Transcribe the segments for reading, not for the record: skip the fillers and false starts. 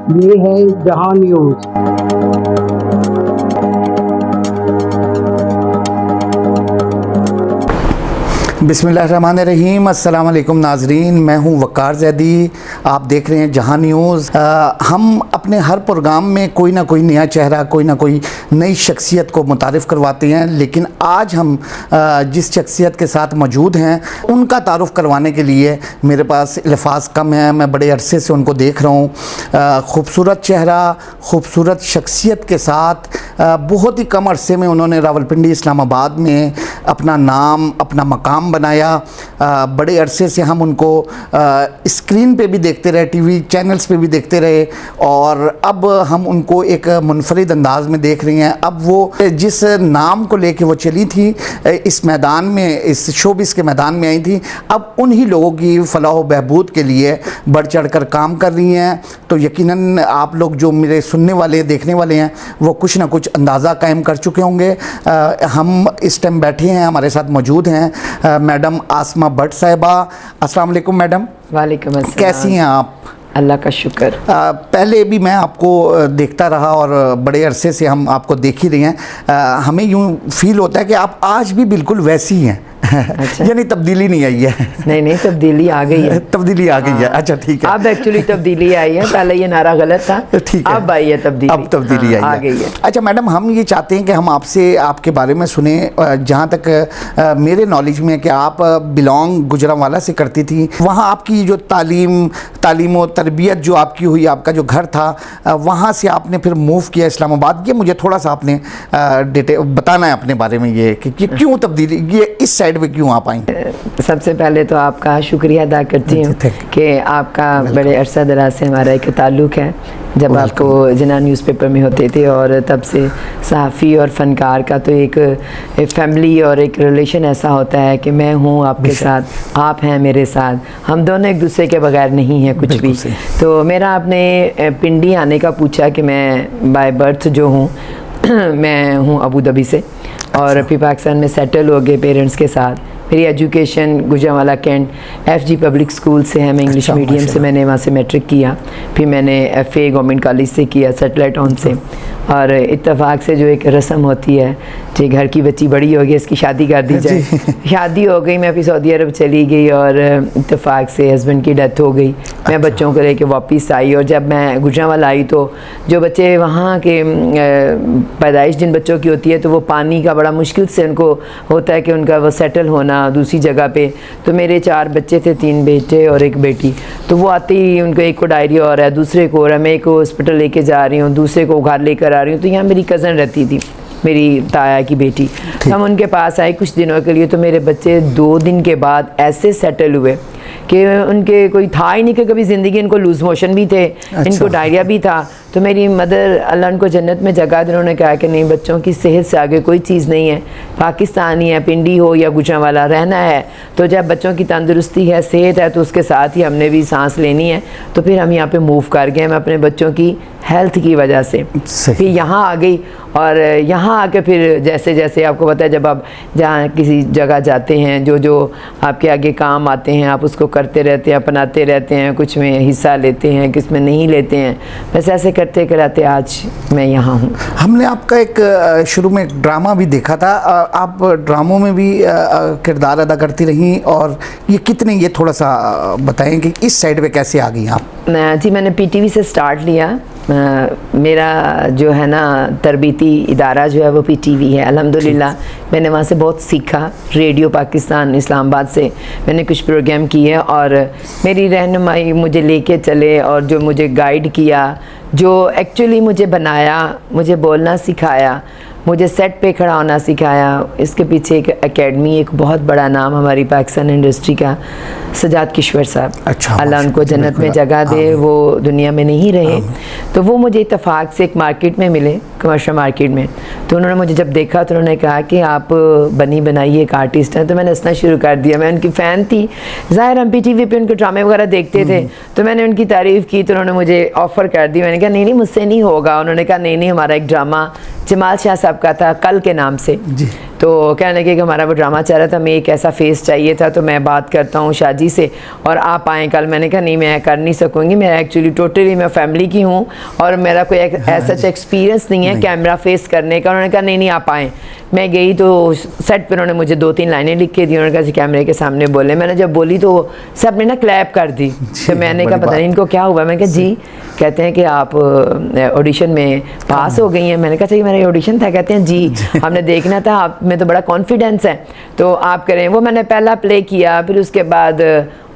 ये है जहां न्यूज। बिस्मिल्लाहिर्रहमानिर्रहीम। अस्सलाम वालेकुम नाजरीन, मैं हूं वक़ार ज़ैदी। आप देख रहे हैं जहां न्यूज़। हम अपने हर प्रोग्राम में कोई ना कोई नया चेहरा, कोई ना कोई नई शख्सियत को मुतारिफ़ करवाते हैं, लेकिन आज हम जिस शख्सियत के साथ मौजूद हैं उनका तारुफ़ करवाने के लिए मेरे पास अल्फाज कम हैं। मैं बड़े अरसे से उनको देख रहा हूँ। ख़ूबसूरत चेहरा, ख़ूबसूरत शख्सियत के साथ बहुत ही कम अरसे में उन्होंने रावलपिंडी इस्लामाबाद में अपना नाम, अपना मकाम बनाया। बड़े अरसे से हम उनको स्क्रीन पे भी देखते रहे, टीवी चैनल्स पे भी देखते रहे, और अब हम उनको एक मुनफरिद अंदाज में देख रहे हैं। अब वो जिस नाम को लेके वो चली थी इस मैदान में, इस शोबिस के मैदान में आई थी, अब उन्हीं लोगों की फलाह बहबूद के लिए बढ़ चढ़ कर काम कर रही हैं। तो यकीनन आप लोग जो मेरे सुनने वाले, देखने वाले हैं, वो कुछ ना कुछ अंदाज़ा कायम कर चुके होंगे। हम इस टाइम बैठे हैं, हमारे साथ मौजूद हैं मैडम आसमा भट्ट साहिबा। अस्सलाम वालेकुम मैडम। वालेकुम अस्सलाम। कैसी हैं आप? अल्लाह का शुक्र। पहले भी मैं आपको देखता रहा और बड़े अरसे से हम आपको देख ही रहे हैं। हमें यूँ फील होता है कि आप आज भी बिल्कुल वैसी हैं। अच्छा। यानी तब्दीली नहीं आई है? नहीं, तब्दीली आ गई है। तब्दीली आ गई है, अच्छा ठीक है। अब एक्चुअली तब्दीली आई है, पहले ये नारा गलत था, ठीक है, अब आई है तब्दीली। अब तब्दीली आ आई गई है। अच्छा मैडम, हम ये चाहते हैं कि हम आपसे आपके बारे में सुने। जहाँ तक मेरे नॉलेज में है कि आप बिलोंग गुजरांवाला से करती थी। वहाँ आपकी जो तालीम और तरबियत जो आपकी हुई, आपका जो घर था, वहाँ से आपने फिर मूव किया इस्लामाबाद। ये मुझे थोड़ा सा आपने डिटेल बताना है अपने बारे में, ये कि क्यों तब्दीली, ये इस साइड पे क्यों आप आई? सबसे पहले तो आपका शुक्रिया अदा करती हूँ कि आपका बड़े अरसा दराज से हमारा एक ताल्लुक़ है। जब आपको जना न्यूज़पेपर में होते थे, और तब से सहाफ़ी और फ़नकार का तो एक फैमिली और एक रिलेशन ऐसा होता है कि मैं हूँ आपके साथ, आप हैं मेरे साथ, हम दोनों एक दूसरे के बगैर नहीं हैं कुछ भी। तो मेरा आपने पिंडी आने का पूछा कि मैं बाय बर्थ जो हूँ मैं हूँ अबू धाबी से, और फिर पाकिस्तान में सेटल हो गए पेरेंट्स के साथ। मेरी education Gujranwala cantt FG public school से है, मैं इंग्लिश मीडियम से, मैंने वहाँ से मैट्रिक किया। फिर मैंने FA गवर्नमेंट कॉलेज से किया, सेटेलाइट ऑन से। और इत्तेफाक से जो एक रस्म होती है कि घर की बच्ची बड़ी हो गई, इसकी शादी कर दी जाए। शादी हो गई, मैं फिर सऊदी अरब चली गई, और इत्तेफाक से हस्बैंड की डेथ हो गई। मैं बच्चों को लेके वापस आई, और जब मैं गुजरांवाला आई तो जो बच्चे वहाँ के पैदाइश जिन बच्चों की होती है, तो वो पानी का बड़ा मुश्किल से उनको होता है कि उनका वो सेटल होना दूसरी जगह पे। तो मेरे 4 बच्चे थे, 3 बेटे और 1 बेटी। तो वो आते ही उनको एक को डायरिया हो रहा है, दूसरे को हो रहा है, मैं एक को हॉस्पिटल लेके जा रही हूँ, दूसरे को घर लेकर आ रही हूँ। तो यहाँ मेरी कज़न रहती थी, मेरी ताया की बेटी। हम उनके पास आए कुछ दिनों के लिए। तो मेरे बच्चे 2 दिन के बाद ऐसे सेटल हुए कि उनके कोई था ही नहीं कि कभी ज़िंदगी, इनको लूज़ मोशन भी थे, इनको डायरिया भी था। तो मेरी मदर, अल्लाह उनको जन्नत में जगह दे, उन्होंने कहा कि नहीं, बच्चों की सेहत से आगे कोई चीज़ नहीं है। पाकिस्तानी है, पिंडी हो या गुजरांवाला, रहना है तो जब बच्चों की तंदुरुस्ती है, सेहत है, तो उसके साथ ही हमने भी सांस लेनी है। तो फिर हम यहाँ पे मूव कर गए। मैं अपने बच्चों की हेल्थ की वजह से फिर यहाँ आ गई, और यहाँ आके फिर जैसे जैसे आपको पता है, जब आप जहाँ किसी जगह जाते हैं, जो आपके आगे काम आते हैं, आप उसको करते रहते हैं, अपनाते रहते हैं, कुछ में हिस्सा लेते हैं, किस में नहीं लेते हैं। बस ऐसे करते कराते आज मैं यहाँ हूँ। हमने आपका एक शुरू में एक ड्रामा भी देखा था, आप ड्रामों में भी किरदार अदा करती रहीं, और ये कितने, ये थोड़ा सा बताएं कि इस साइड पे कैसे आ गई आप? जी, मैंने PTV से स्टार्ट लिया। मेरा जो है ना तरबीती इदारा जो है वो PTV है। अल्हम्दुलिल्लाह मैंने वहाँ से बहुत सीखा। रेडियो पाकिस्तान इस्लामाबाद से मैंने कुछ प्रोग्राम किए, और मेरी रहनुमाई मुझे लेके चले, और जो मुझे गाइड किया, जो एक्चुअली मुझे बनाया, मुझे बोलना सिखाया, मुझे सेट पे खड़ा होना सिखाया। इसके पीछे एक एकेडमी, एक बहुत बड़ा नाम हमारी पाकिस्तान इंडस्ट्री का, सजाद किश्वर साहब, अच्छा, अल्लाह उनको जन्नत में जगह दे, वो दुनिया में नहीं रहे। तो वो मुझे इत्तेफाक से एक मार्केट में मिले, कमर्शियल मार्केट में। तो उन्होंने मुझे जब देखा तो उन्होंने कहा कि आप बनी बनाई एक आर्टिस्ट हैं। तो मैंने हंसना शुरू कर दिया। मैं उनकी फ़ैन थी, ज़ाहिर हम PTV पे उनके ड्रामे वगैरह देखते थे। तो मैंने उनकी तारीफ़ की, तो उन्होंने मुझे ऑफ़र कर दी। मैंने कहा नहीं मुझसे नहीं होगा। उन्होंने कहा नहीं हमारा एक ड्रामा जमाल शाह साहब का था, कल के नाम से। तो कहने लगे कि हमारा वो ड्रामा चल रहा था, हमें एक ऐसा फेस चाहिए था, तो मैं बात करता हूँ शाजी से और आप आएँ कल। मैंने कहा नहीं, मैं कर नहीं सकूँगी, मैं एक्चुअली टोटली मैं फैमिली की हूँ और मेरा कोई ऐसा एक्सपीरियंस नहीं है कैमरा फेस करने का। उन्होंने कहा नहीं नहीं आप आएँ। मैं गई तो सेट पर उन्होंने मुझे 2-3 लाइनें लिख के दी। उन्होंने कहा कैमरे के सामने बोले। मैंने जब बोली तो सब ने ना क्लैप कर दी। तो मैंने कहा पता नहीं इनको क्या हुआ। मैंने कहा जी, कहते हैं कि आप ऑडिशन में पास हो गई हैं। मैंने कहा सही मेरा ऑडिशन था। कहते हैं जी हमने देखना था, आप में तो बड़ा कॉन्फिडेंस है तो आप करें। वो मैंने पहला प्ले किया, फिर उसके बाद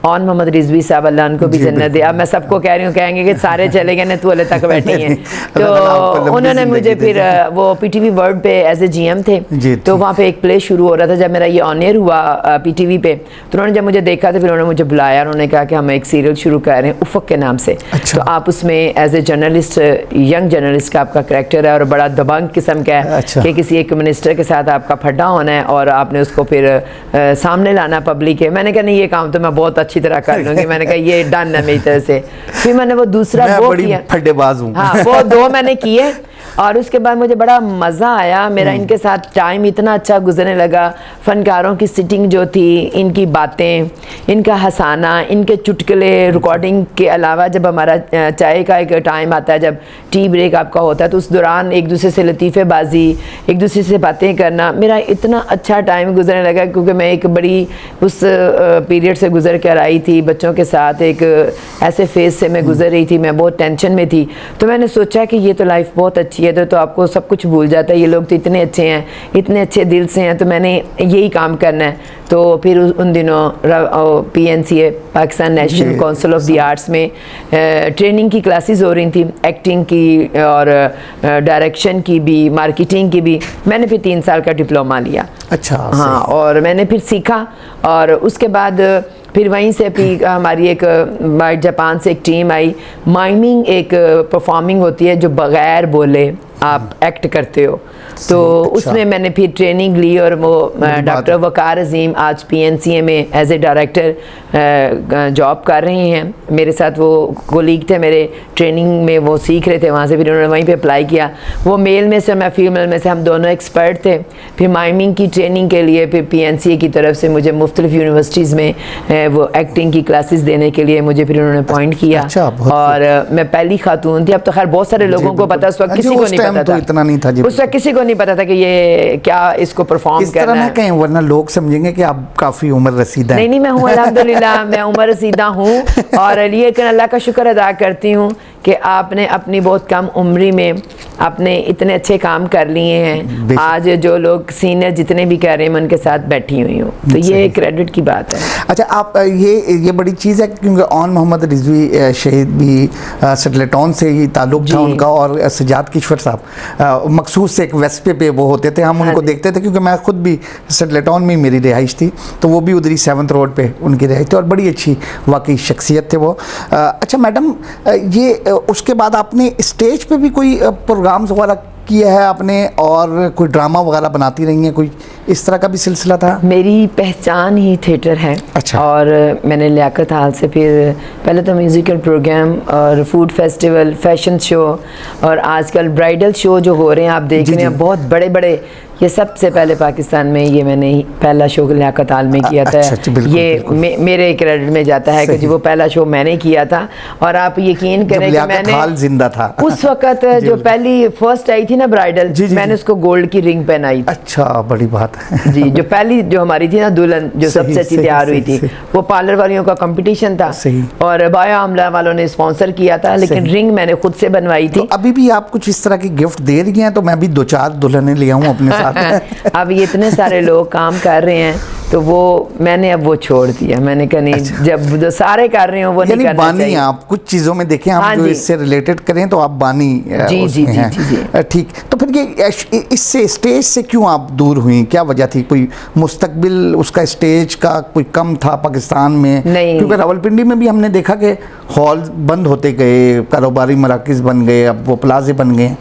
ऑन मोहम्मद रिजवी साहब अल्लाह उनको भी जन्नत दे। अब मैं सबको कह रही हूँ, कहेंगे कि सारे चले गए, नतुअले तक बैठी हैं। तो उन्होंने मुझे फिर वो पीटीवी वर्ल्ड पे एज ए जीएम थे, तो वहाँ पे एक प्ले शुरू हो रहा था जब मेरा ये ऑन एयर हुआ पीटीवी पे। तो उन्होंने जब मुझे देखा तो फिर उन्होंने मुझे बुलाया। उन्होंने कहा कि हम एक सीरियल शुरू कर रहे हैं उफ़क़ के नाम से। तो आप उसमें as a journalist, young journalist का आपका करैक्टर है और बड़ा दबंग किस्म का है कि किसी एक मिनिस्टर के साथ आपका फड्डा होना है और आपने उसको फिर सामने लाना पब्लिक है। मैंने कहा नहीं ये काम तो मैं बहुत अच्छी तरह कर लूंगी। मैंने कहा ये डन है मेरी तरह से। फिर मैंने वो दूसरा वो किया, फड्डेबाज हूं। हाँ वो 2 मैंने किए और उसके बाद मुझे बड़ा मज़ा आया। मेरा इनके साथ टाइम इतना अच्छा गुजरने लगा। फ़नकारों की सिटिंग जो थी, इनकी बातें, इनका हंसाना, इनके चुटकुले, रिकॉर्डिंग के अलावा जब हमारा चाय का एक टाइम आता है, जब टी ब्रेक आपका होता है, तो उस दौरान एक दूसरे से लतीफ़ेबाजी, एक दूसरे से बातें करना, मेरा इतना अच्छा टाइम गुजरने लगा क्योंकि मैं एक बड़ी उस पीरियड से गुजर कर आई थी। बच्चों के साथ एक ऐसे फेज़ से मैं गुजर रही थी, मैं बहुत टेंशन में थी। तो मैंने सोचा कि ये तो लाइफ बहुत अच्छी है, तो आपको सब कुछ भूल जाता है। ये लोग तो इतने अच्छे हैं, इतने अच्छे दिल से हैं, तो मैंने यही काम करना है। तो फिर उन दिनों PNCA Pakistan national council of the arts में ट्रेनिंग की क्लासेस हो रही थी, एक्टिंग की और डायरेक्शन की भी, मार्केटिंग की भी। मैंने फिर 3 साल का डिप्लोमा लिया। अच्छा। हाँ, और मैंने फिर सीखा और उसके बाद फिर वहीं से फिर हमारी एक जापान से एक टीम आई। माइमिंग एक परफॉर्मिंग होती है जो बग़ैर बोले आप एक्ट करते हो, तो उसमें मैंने फिर ट्रेनिंग ली और वो डॉक्टर वकार अजीम आज PNCA में एज ए डायरेक्टर जॉब कर रहे हैं। मेरे साथ वो कोलीग थे, मेरे ट्रेनिंग में वो सीख रहे थे वहाँ से, फिर उन्होंने वहीं पे अप्लाई किया। वो मेल में से, मैं फीमेल में से, हम दोनों एक्सपर्ट थे। फिर माइमिंग की ट्रेनिंग के लिए फिर PNCA की तरफ से मुझे मुख्तलिफ यूनिवर्सिटीज़ में वो एक्टिंग की क्लासेस देने के लिए मुझे फिर उन्होंने अपॉइंट किया। और मैं पहली खातून थी। अब तो खैर बहुत सारे लोगों को पता, उस वक्त किसी को नहीं पता था, इतना नहीं था उस वक्त किसी को नहीं पता था कि ये क्या इसको परफॉर्म करना है। कहीं वरना लोग समझेंगे कि आप काफ़ी उम्र रसीदा हैं। नहीं, मैं हूँ अल्हम्दुलिल्लाह, मैं उम्र रसीदा हूँ और लेकिन अल्लाह का शुक्र अदा करती हूँ कि आपने अपनी बहुत कम उम्री में आपने इतने अच्छे काम कर लिए हैं। आज जो लोग सीनियर जितने भी कह रहे हैं मैं उनके साथ बैठी हुई हूँ, तो ये क्रेडिट की बात है। अच्छा, आप ये बड़ी चीज़ है क्योंकि ऑन मोहम्मद रिजवी शहीद भी सटलेटॉन से ही ताल्लुक़ था उनका, और सजाद किश्वर साहब मखसूस से एक वेस्पे पे वो होते थे, हम उनको देखते थे क्योंकि मैं खुद भी सटलेटॉन में मेरी रिहाइश थी, तो वो भी उधरी 7th रोड पे उनकी रिहाइश थी और बड़ी अच्छी वाकई शख्सियत थे वो। अच्छा मैडम, ये उसके बाद आपने स्टेज पे भी कोई प्रोग्राम्स वगैरह किया है आपने, और कोई ड्रामा वगैरह बनाती रही हैं, कोई इस तरह का भी सिलसिला था? मेरी पहचान ही थिएटर है। अच्छा। और मैंने लियाकत हाल से फिर पहले तो म्यूज़िकल प्रोग्राम और फूड फेस्टिवल, फैशन शो और आजकल ब्राइडल शो जो हो रहे हैं आप देख रहे हैं बहुत बड़े बड़े, ये सबसे पहले पाकिस्तान में ये मैंने पहला शो लियाकत हाल में किया था। अच्छा, बिल्कुल, ये बिल्कुल। मेरे क्रेडिट में जाता है कि जी वो पहला शो मैंने किया था। और आप यकीन करें कि मैंने हाल जिंदा था उस वक्त जो पहली फर्स्ट आई थी ना ब्राइडल, मैंने उसको गोल्ड की रिंग पहनाई थी। अच्छा, बड़ी बात है जी। जो पहली जो हमारी थी ना दुल्हन, जो सबसे अच्छी तैयार हुई थी, वो पार्लर वालियों का कंपटीशन था और बायो आमला वालों ने स्पॉन्सर किया था, लेकिन रिंग मैंने खुद से बनवाई थी। तो अभी भी आप कुछ इस तरह की गिफ्ट दे रही हैं, तो मैं भी 2-4 दुल्हनें ले आऊं अपने साथ। अब ये इतने सारे लोग काम कर रहे हैं तो वो मैंने अब वो छोड़ दिया। मैंने कहा नहीं, जब जो सारे कर रहे हो वो नहीं करना बानी चाहिए। आप कुछ चीज़ों में देखें, आप जो इससे रिलेटेड करें तो आप बानी जी जी जी जी। ठीक, तो फिर ये इससे स्टेज से क्यों आप दूर हुई, क्या वजह थी? कोई मुस्तकबिल उसका स्टेज का कोई कम था पाकिस्तान में? नहीं, क्योंकि रावलपिंडी में भी हमने देखा कि हॉल बंद होते गए, कारोबारी मराकज़ बन गए, अब वो प्लाजे बन गए।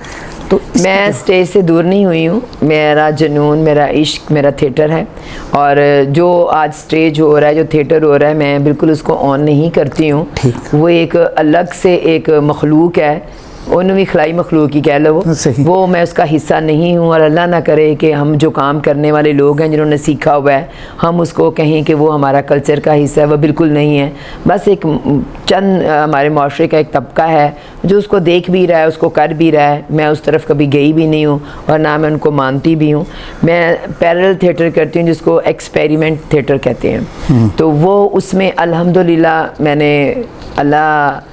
तो मैं स्टेज से दूर नहीं हुई हूँ। मेरा जुनून, मेरा इश्क, मेरा थिएटर है और जो आज स्टेज हो रहा है, जो थिएटर हो रहा है, मैं बिल्कुल उसको ऑन नहीं करती हूँ। वो एक अलग से एक मखलूक है उन्होंने भी खलाई मखलूक ही कह लो वो मैं उसका हिस्सा नहीं हूँ। और अल्लाह ना करे कि हम जो काम करने वाले लोग हैं जिन्होंने सीखा हुआ है हम उसको कहें कि वो हमारा कल्चर का हिस्सा है, वो बिल्कुल नहीं है। बस एक चंद हमारे माशरे का एक तबका है जो उसको देख भी रहा है, उसको कर भी रहा है। मैं उस तरफ कभी गई भी नहीं हूँ और ना मैं उनको मानती भी हूँ। मैं पैरेलल थिएटर करती हूँ जिसको एक्सपेरिमेंट थिएटर कहते हैं। तो वो उसमें अल्हम्दुलिल्लाह मैंने अल्लाह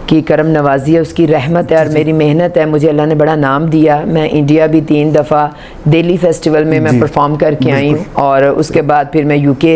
की करम नवाजी है, उसकी रहमत है और मेरी मेहनत है, मुझे अल्लाह ने बड़ा नाम दिया। मैं इंडिया भी 3 दफ़ा दिल्ली फेस्टिवल में मैं परफॉर्म करके आई हूँ और उसके बाद फिर मैं यूके,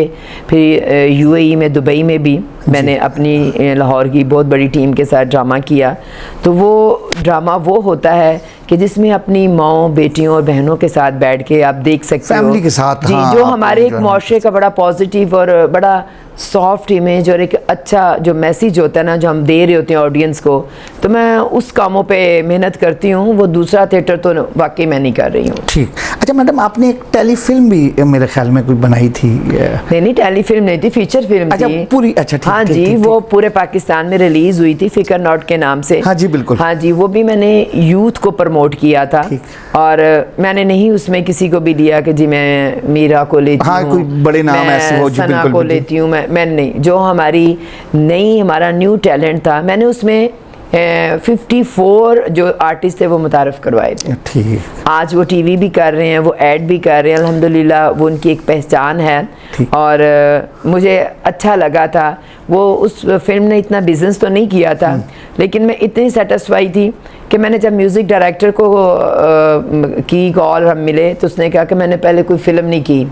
फिर यूएई में, दुबई में भी मैंने अपनी लाहौर की बहुत बड़ी टीम के साथ ड्रामा किया। तो वो ड्रामा वो होता है कि जिसमें अपनी माँओं, बेटियों और बहनों के साथ बैठ के आप देख सकते हो, फैमिली के साथ, जी, हाँ, जो हमारे एक माशरे का बड़ा पॉजिटिव और बड़ा सॉफ्ट इमेज और एक अच्छा जो मैसेज होता है ना जो हम दे रहे होते हैं ऑडियंस को, तो मैं उस कामों पे मेहनत करती हूँ। वो दूसरा थिएटर तो वाकई मैं नहीं कर रही हूँ। ठीक। अच्छा मैडम, आपने एक टेलीफिल्म भी मेरे ख्याल में कोई बनाई थी? नहीं, टेलीफिल्म नहीं थी, फीचर फिल्म थी पूरी। अच्छा ठीक, हाँ जी, वो पूरे पाकिस्तान में रिलीज हुई थी फिकर नॉट के नाम से। हाँ जी बिल्कुल। हाँ जी, वो भी मैंने यूथ को प्रमोट किया था और मैंने नहीं उसमें किसी को भी लिया कि जी मैं मीरा को लेती हूँ, हाँ, कोई बड़े नाम ऐसे हो, जी सना को लेती हूँ, मैं नहीं। जो हमारी हमारा न्यू टैलेंट था मैंने उसमें 54 जो आर्टिस्ट थे वो मुतारफ़ करवाए थे। ठीक। आज वो टीवी भी कर रहे हैं, वो ऐड भी कर रहे हैं, अल्हम्दुलिल्लाह वो उनकी एक पहचान है। और मुझे अच्छा लगा था। वो उस फिल्म ने इतना बिजनेस तो नहीं किया था लेकिन मैं इतनी सेटिस्फाई थी कि मैंने जब म्यूज़िक डायरेक्टर को की कॉल हम मिले तो उसने कहा कि मैंने पहले कोई फ़िल्म नहीं की।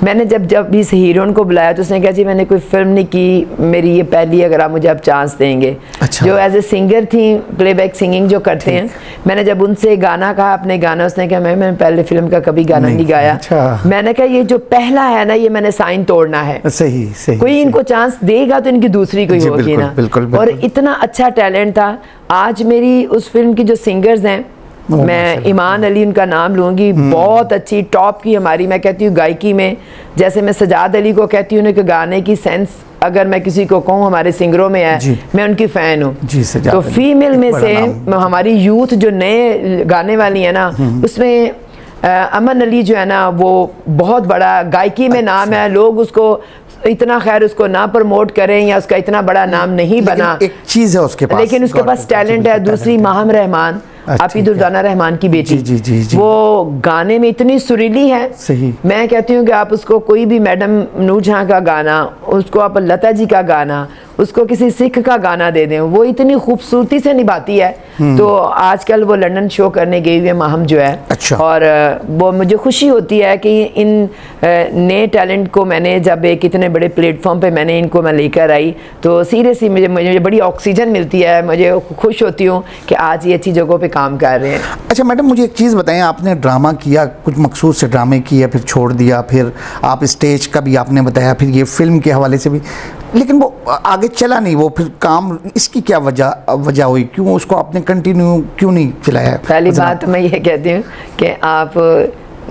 मैंने जब इस हीरोइन को बुलाया तो उसने कहा जी मैंने कोई फ़िल्म नहीं की, मेरी ये पहली, अगर आप मुझे आप चांस देंगे। अच्छा। जो एज ए सिंगर थी, प्लेबैक सिंगिंग जो करते हैं, मैंने जब उनसे गाना कहा, अपने गाना, उसने कहा मैंने पहले फिल्म का कभी गाना नहीं गाया। अच्छा। मैंने कहा ये जो पहला है ना ये मैंने साइन तोड़ना है। सही सही। कोई इनको चांस देगा तो इनकी दूसरी कोई होगी ना। बिल्कुल, बिल्कुल। और इतना अच्छा टैलेंट था। आज मेरी उस फिल्म की जो सिंगर्स हैं, मैं ईमान अली उनका नाम लूँगी, बहुत अच्छी टॉप की हमारी, मैं कहती हूँ गायकी में, जैसे मैं सजाद अली को कहती हूँ कि गाने की सेंस अगर मैं किसी को कहूँ हमारे सिंगरों में है, मैं उनकी फ़ैन हूँ। तो फीमेल में से हमारी यूथ जो नए गाने वाली है ना, उसमें अमन अली जो है ना वो बहुत बड़ा गायकी में नाम है। लोग उसको इतना खैर उसको ना प्रमोट करें या उसका इतना बड़ा नाम नहीं बना, एक चीज़ है उसके पास, लेकिन उसके पास टैलेंट है। दूसरी माहम रहमान, आपी दुर्दाना रहमान की बेटी, जी। वो गाने में इतनी सुरीली है। सही। मैं कहती हूँ कि आप उसको कोई भी मैडम नूरजहां का गाना, उसको आप लता जी का गाना, उसको किसी सिख का गाना दे दें, वो इतनी खूबसूरती से निभाती है। तो आजकल वो लंदन शो करने गई हुई है माहम जो है। अच्छा। और वो मुझे खुशी होती है कि इन नए टैलेंट को मैंने जब एक इतने बड़े प्लेटफॉर्म पे मैंने इनको मैं लेकर आई तो सीरियसली मुझे बड़ी ऑक्सीजन मिलती है। मुझे खुश होती हूँ कि आज ये अच्छी जगहों पे काम कर रहे हैं। अच्छा मैडम, मुझे एक चीज़ बताएं, आपने ड्रामा किया, कुछ मखसूस से ड्रामे किए, फिर छोड़ दिया, फिर आप स्टेज का भी आपने बताया, फिर ये फिल्म के हवाले से भी, लेकिन वो आगे चला नहीं, वो फिर काम, इसकी क्या वजह हुई? क्यों उसको आपने कंटिन्यू क्यों नहीं चलाया? पहली बात मैं ये कहती हूँ कि आप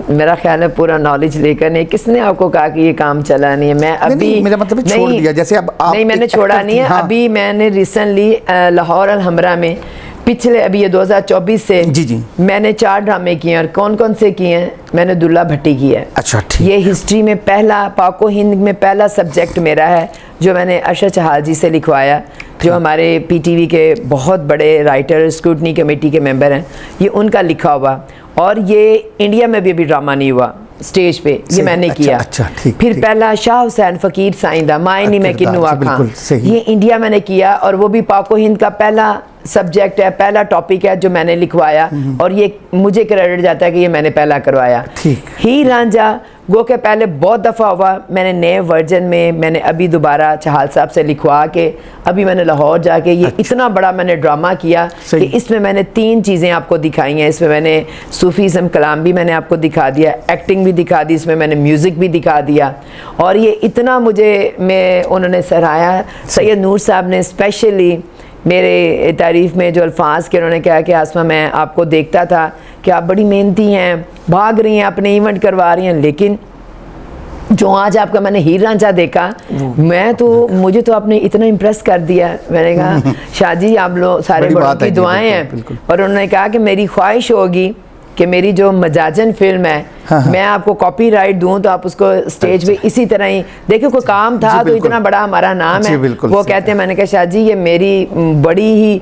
मेरा ख्याल है पूरा नॉलेज लेकर नहीं, किसने आपको कहा कि ये काम चला नहीं है? मैं अभी मेरा मतलब छोड़ दिया, जैसे अब आप नहीं, मैंने छोड़ा नहीं है। अभी मैंने रिसेंटली लाहौर अल हमरा में पिछले अभी ये 2024 से जी मैंने 4 ड्रामे किए हैं। और कौन कौन से किए हैं? मैंने दुल्ला भट्टी की है। अच्छा ठीक। ये हिस्ट्री में पहला, पाको हिंद में पहला सब्जेक्ट मेरा है जो मैंने अरशद चहाल जी से लिखवाया, जो हमारे पीटीवी के बहुत बड़े राइटर, स्क्रूटनी कमेटी के मेंबर हैं। ये उनका लिखा हुआ, और ये इंडिया में भी अभी ड्रामा नहीं हुआ स्टेज पे, ये मैंने किया। अच्छा ठीक। फिर पहला शाह हुसैन फ़कीर साइंदा मायनी में किन्नू आखा, ये इंडिया मैंने किया, और वो भी पाको हिंद का पहला सब्जेक्ट है, पहला टॉपिक है जो मैंने लिखवाया, और ये मुझे क्रेडिट जाता है कि ये मैंने पहला करवाया। हीर रांझा गो के पहले बहुत दफ़ा हुआ, मैंने नए वर्जन में मैंने अभी दोबारा चहाल साहब से लिखवा के अभी मैंने लाहौर जाके ये इतना बड़ा मैंने ड्रामा किया कि इसमें मैंने 3 चीज़ें आपको दिखाई हैं। इसमें मैंने सूफीज़म कलाम भी मैंने आपको दिखा दिया, एक्टिंग भी दिखा दी, इसमें मैंने म्यूज़िक भी दिखा दिया, और ये इतना मुझे उन्होंने सराहाया। सैयद नूर साहब ने स्पेशली मेरे तारीफ़ में जो अल्फाज के, उन्होंने कहा कि आसमा मैं आपको देखता था कि आप बड़ी मेहनती हैं, भाग रही हैं, अपने इवेंट करवा रही हैं, लेकिन जो आज आपका मैंने हीर रांझा देखा, मुझे तो आपने इतना इम्प्रेस कर दिया। मैंने कहा शाहजी आप लोग सारे बड़ों की दुआएं हैं। और उन्होंने कहा कि मेरी ख्वाहिश होगी कि मेरी जो मजाजन फिल्म है, मैं आपको कॉपीराइट दूं तो आप उसको स्टेज पे इसी तरह ही देखिए। कोई काम था तो इतना बड़ा हमारा नाम है, वो कहते हैं। मैंने कहा शाहजी ये मेरी बड़ी ही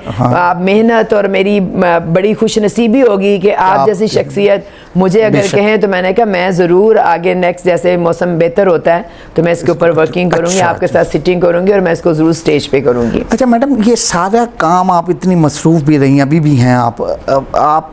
मेहनत और मेरी बड़ी खुशनसीबी होगी कि आप जैसी शख्सियत मुझे अगर कहें तो मैंने कहा मैं ज़रूर आगे नेक्स्ट जैसे मौसम बेहतर होता है तो मैं इसके ऊपर वर्किंग करूँगी, आपके साथ सिटिंग करूँगी और मैं इसको ज़रूर स्टेज पे करूँगी। अच्छा मैडम, ये सारा काम आप इतनी मसरूफ़ भी रही, अभी भी हैं आप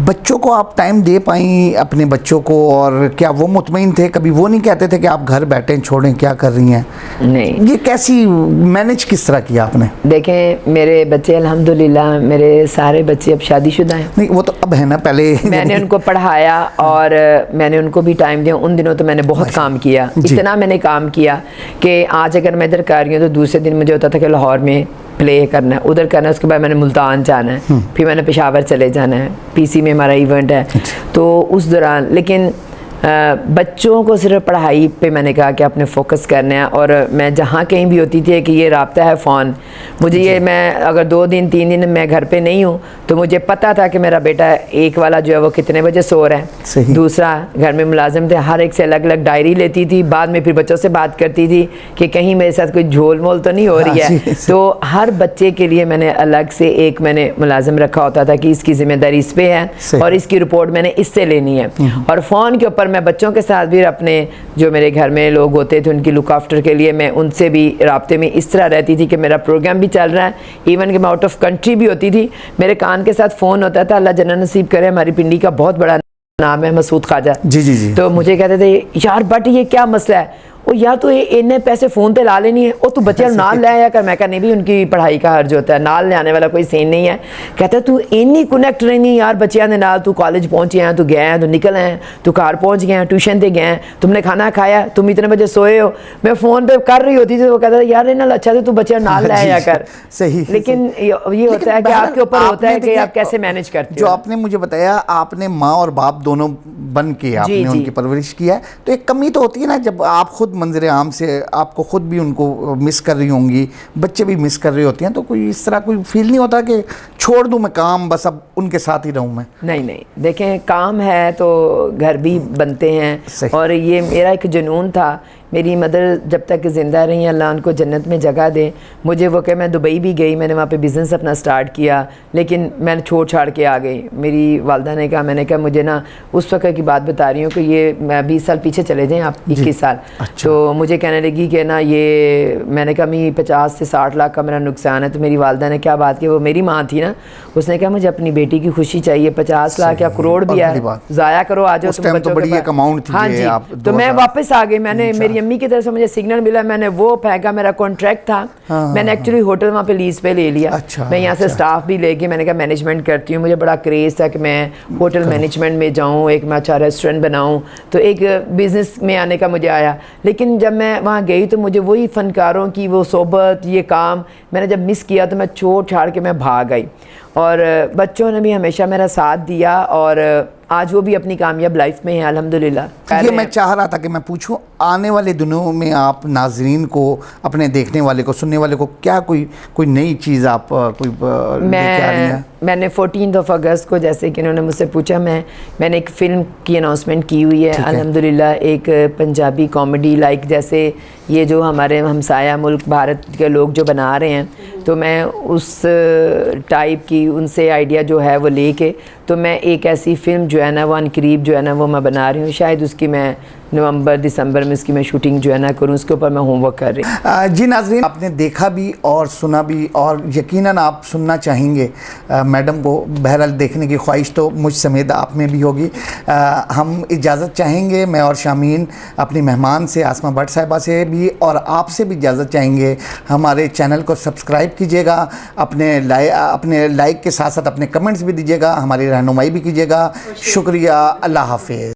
बच्चों को आप टाइम दे पाई अपने बच्चों को, और क्या वो मुतमईन थे? कभी वो नहीं कहते थे कि आप घर बैठे छोड़ें, क्या कर रही हैं? नहीं। ये कैसी मैनेज किस तरह किया आपने? देखें मेरे बच्चे अल्हम्दुलिल्लाह मेरे सारे बच्चे अब शादीशुदा हैं। नहीं वो तो अब है ना, पहले मैंने उनको पढ़ाया और मैंने उनको भी टाइम दिया। उन दिनों तो मैंने बहुत काम किया, इतना मैंने काम किया कि आज अगर मैं इधर कर रही हूँ तो दूसरे दिन मुझे होता था कि लाहौर में प्ले करना है, उधर करना है, उसके बाद मैंने मुल्तान जाना है, फिर मैंने पेशावर चले जाना है, पीसी में हमारा इवेंट है। तो उस दौरान लेकिन बच्चों को सिर्फ पढ़ाई पे मैंने कहा कि आपने फोकस करना है। और मैं जहाँ कहीं भी होती थी कि ये राब्ता है फ़ोन, मुझे ये मैं अगर 2 दिन 3 दिन मैं घर पे नहीं हूँ तो मुझे पता था कि मेरा बेटा एक वाला जो है वो कितने बजे सो रहा है, दूसरा घर में मुलाजिम थे, हर एक से अलग अलग डायरी लेती थी। बाद में फिर बच्चों से बात करती थी कि कहीं मेरे साथ कोई झोल मोल तो नहीं हो रही है। तो हर बच्चे के लिए मैंने अलग से एक मैंने मुलाजिम रखा होता था कि इसकी जिम्मेदारी इस पे है और इसकी रिपोर्ट मैंने इससे लेनी है। और फ़ोन के ऊपर मैं बच्चों के साथ भी अपने जो मेरे घर में लोग होते थे उनकी लुक आफ्टर के लिए मैं उनसे भी राब्ते में इस तरह रहती थी कि मेरा प्रोग्राम भी चल रहा है, इवन कि मैं आउट ऑफ कंट्री भी होती थी, मेरे कान के साथ फ़ोन होता था। अल्लाह जन्नत नसीब करे, हमारी पिंडी का बहुत बड़ा नाम है मसूद ख्वाजा जी। तो मुझे कहते थे यार बट ये क्या मसला है, ओ यार तो इन्ने पैसे फ़ोन पे ला लेनी है, ओ तू बच्चे नाल ले आया कर। मैं कहा नहीं भी उनकी पढ़ाई का हर्ज होता है, नाल ले आने वाला कोई सीन नहीं है। कहता तू इन्नी कनेक्ट रहनी यार बच्चियां दे नाल, तू कॉलेज पहुंचे हैं, तू गए हैं, तू निकल हैं, तू घर पहुंच गए हैं, ट्यूशन ते गए हैं, तुमने खाना खाया, तुम इतने बजे सोए हो। मैं फ़ोन पे कर रही होती थी, वो कहता था यार इन्ना अच्छा तो तू बच्चियां नाल ले आया कर। सही। लेकिन ये होता है कि आपके ऊपर होता है कि आप कैसे मैनेज करते हो। जो आपने मुझे बताया आपने माँ और बाप दोनों बन के आपने उनकी परवरिश किया है, तो एक कमी तो होती है ना जब आप खुद मंजर आम से आपको खुद भी उनको मिस कर रही होंगी, बच्चे भी मिस कर रही होती हैं, तो कोई इस तरह कोई फील नहीं होता कि छोड़ दूं मैं काम, बस अब उनके साथ ही रहूं मैं? नहीं, देखें काम है तो घर भी बनते हैं और ये मेरा एक जुनून था। मेरी मदर जब तक ज़िंदा रही, अल्लाह उनको जन्नत में जगह दे। मुझे वो कि मैं दुबई भी गई, मैंने वहाँ पे बिज़नेस अपना स्टार्ट किया, लेकिन मैंने छोड़ छाड़ के आ गई। मेरी वालदा ने कहा, मैंने कहा मुझे ना उस वक्त की बात बता रही हूँ कि ये मैं 20 साल पीछे चले जाएँ आप, 21 साल। अच्छा। तो मुझे कहने लगी कि ना ये, मैंने कहा मैं 50 से 60 लाख का मेरा नुकसान है। तो मेरी वालदा ने क्या बात की, वो मेरी माँ थी ना, उसने कहा मुझे अपनी बेटी की खुशी चाहिए, 50 लाख या करोड़ भी है, ज़ाया करो आ जाओ तुम बच्चों के पास। हाँ जी। तो मैं वापस आ गई, मैंने मेरी अम्मी की तरफ से मुझे सिग्नल मिला, मैंने वो फेंका, मेरा कॉन्ट्रैक्ट था। मैंने एक्चुअली होटल वहाँ पे लीज पे ले लिया। अच्छा, मैं यहाँ से स्टाफ भी लेके मैंने कहा मैनेजमेंट करती हूँ, मुझे बड़ा क्रेज़ था कि मैं होटल मैनेजमेंट में जाऊँ, एक मैं अच्छा रेस्टोरेंट बनाऊँ, तो एक बिज़नेस में आने का मुझे आया। लेकिन जब मैं वहाँ गई तो मुझे वही फ़नकारों की वो सोबत, ये काम मैंने जब मिस किया तो मैं छोड़ छाड़ के मैं भाग आई। और बच्चों ने भी हमेशा मेरा साथ दिया और आज वो भी अपनी कामयाब लाइफ में है अल्हम्दुलिल्लाह। ये मैं चाह रहा था कि मैं पूछूं, आने वाले दिनों में आप नाजरीन को, अपने देखने वाले को, सुनने वाले को क्या कोई नई चीज़ आप कोई लेके आ रही हैं? मैंने 14 अगस्त को, जैसे कि उन्होंने मुझसे पूछा, मैंने एक फ़िल्म की अनाउंसमेंट की हुई है अल्हम्दुलिल्लाह, एक पंजाबी कॉमेडी लाइक जैसे ये जो हमारे हमसाया मुल्क भारत के लोग जो बना रहे हैं, तो मैं उस टाइप की उनसे आइडिया जो है वो लेके तो मैं एक ऐसी फ़िल्म जो है ना वो अनकरीब जो है ना वो मैं बना रही हूँ। शायद उसकी मैं नवंबर दिसंबर में उसकी मैं शूटिंग जो है ना करूँ, उसके ऊपर मैं होमवर्क कर रही हूँ। जी नाज़रीन, आपने देखा भी और सुना भी, और यकीनन आप सुनना चाहेंगे मैडम को। बहरहाल देखने की ख्वाहिश तो मुझ समेत आप में भी होगी। हम इजाज़त चाहेंगे, मैं और शामीन, अपनी मेहमान से आसमा भट्ट साहिबा से भी और आपसे भी इजाज़त चाहेंगे। हमारे चैनल को सब्सक्राइब कीजिएगा, अपने लाइक के साथ साथ अपने कमेंट्स भी दीजिएगा, हमारी रहनुमाई भी कीजिएगा। शुक्रिया, अल्लाह हाफिज़।